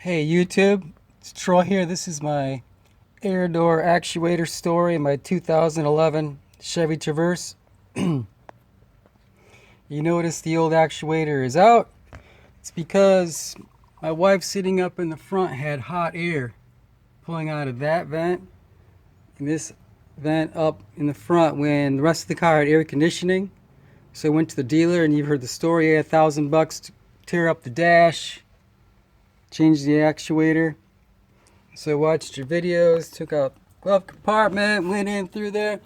Hey YouTube, it's Troy here. This is my air door actuator story in my 2011 Chevy Traverse. You notice the old actuator is out. It's because my wife sitting up in the front had hot air pulling out of that vent and this vent up in the front when the rest of the car had air conditioning. So I went to the dealer, and you've heard the story, $1,000 to tear up the dash, change the actuator. So I watched your videos, took out the glove compartment, went in through there,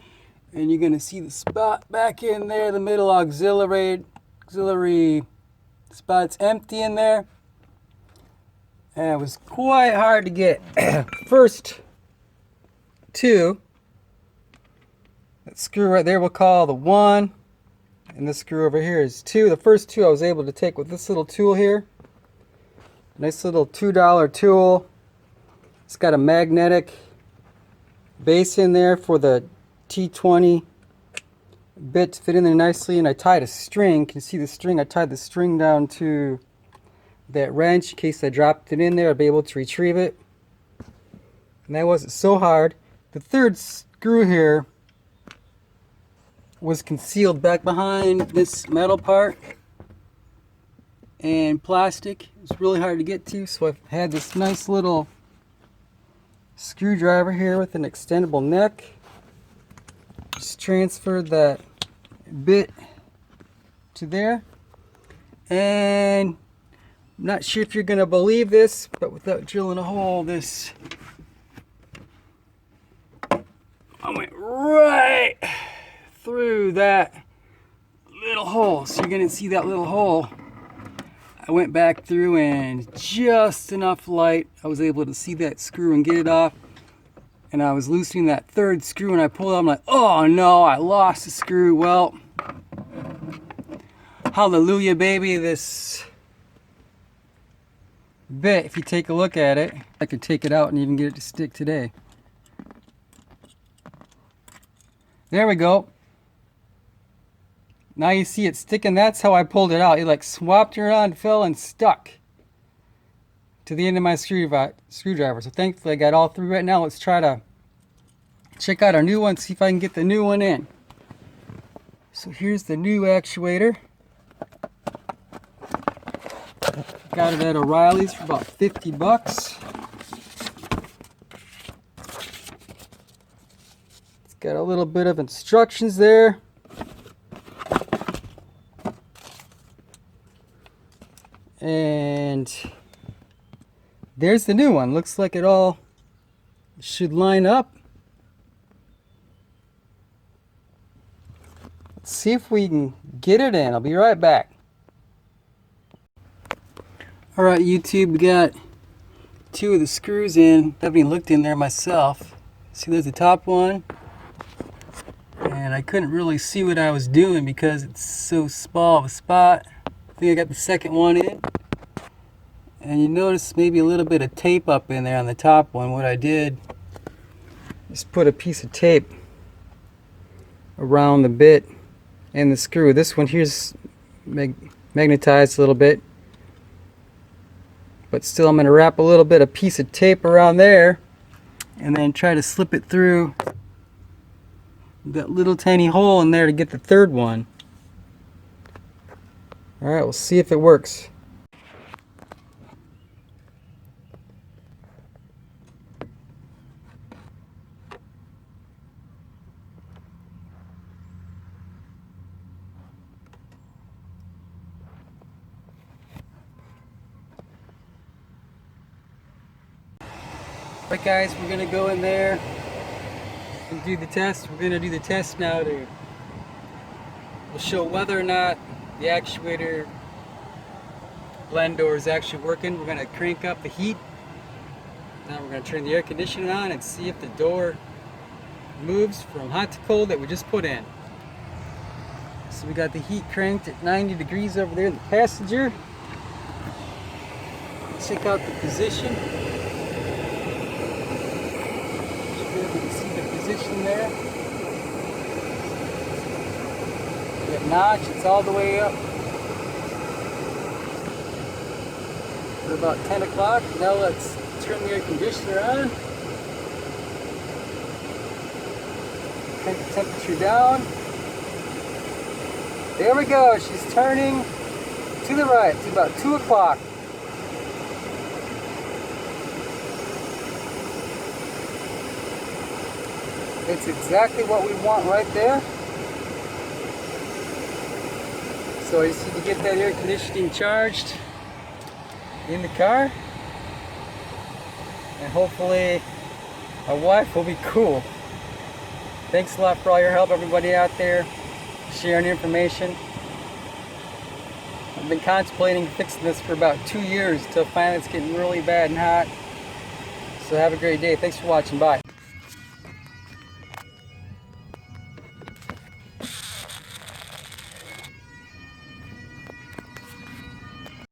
and you're gonna see the spot back in there, the middle auxiliary spot's empty in there. And it was quite hard to get. First two, that screw right there we'll call the 1, and this screw over here is 2. The first 2 I was able to take with this little tool here. Nice little $2 tool. It's got a magnetic base in there for the T20 bit to fit in there nicely, and I tied a string. You can see the string. I tied the string down to that wrench in case I dropped it in there. I'd be able to retrieve it. And that wasn't so hard. The third screw here was concealed back behind this metal part and plastic. It was really hard to get to, so I've had this nice little screwdriver here with an extendable neck. Just transferred that bit to there, and I'm not sure if you're gonna believe this, but without drilling a hole, this I went right through that little hole. So you're gonna see that little hole. I went back through, and just enough light, I was able to see that screw and get it off. And I was loosening that third screw, and I pulled it out. I'm like, oh no, I lost the screw. Well, hallelujah, baby. This bit, if you take a look at it, I could take it out and even get it to stick today. There we go. Now you see it sticking. That's how I pulled it out. It like swapped around, fell, and stuck to the end of my screwdriver. So thankfully I got all through right now. Let's try to check out our new one, see if I can get the new one in. So here's the new actuator. Got it at O'Reilly's for about 50 bucks. It's got a little bit of instructions there. And there's the new one. Looks like it all should line up. Let's see if we can get it in. I'll be right back. Alright YouTube, we got 2 of the screws in. I haven't even looked in there myself. See, there's the top one. And I couldn't really see what I was doing because it's so small of a spot. I think I got the second one in. And you notice maybe a little bit of tape up in there on the top one. What I did is put a piece of tape around the bit and the screw. This one here's magnetized a little bit, but still I'm going to wrap a little bit of piece of tape around there and then try to slip it through that little tiny hole in there to get the third one. Alright, we'll see if it works. Alright guys, we're going to go in there and do the test. We're going to do the test now to we'll show whether or not the actuator blend door is actually working. We're going to crank up the heat. Now we're going to turn the air conditioning on and see if the door moves from hot to cold that we just put in. So we got the heat cranked at 90 degrees over there in the passenger. Check out the position. You can see the position there. That notch, it's all the way up. for about 10 o'clock. Now let's turn the air conditioner on. Crank the temperature down. There we go. She's turning to the right. It's about 2 o'clock. It's exactly what we want right there. So I just need to get that air conditioning charged in the car. And hopefully my wife will be cool. Thanks a lot for all your help, everybody out there, sharing information. I've been contemplating fixing this for about 2 years until finally it's getting really bad and hot. So have a great day. Thanks for watching. Bye.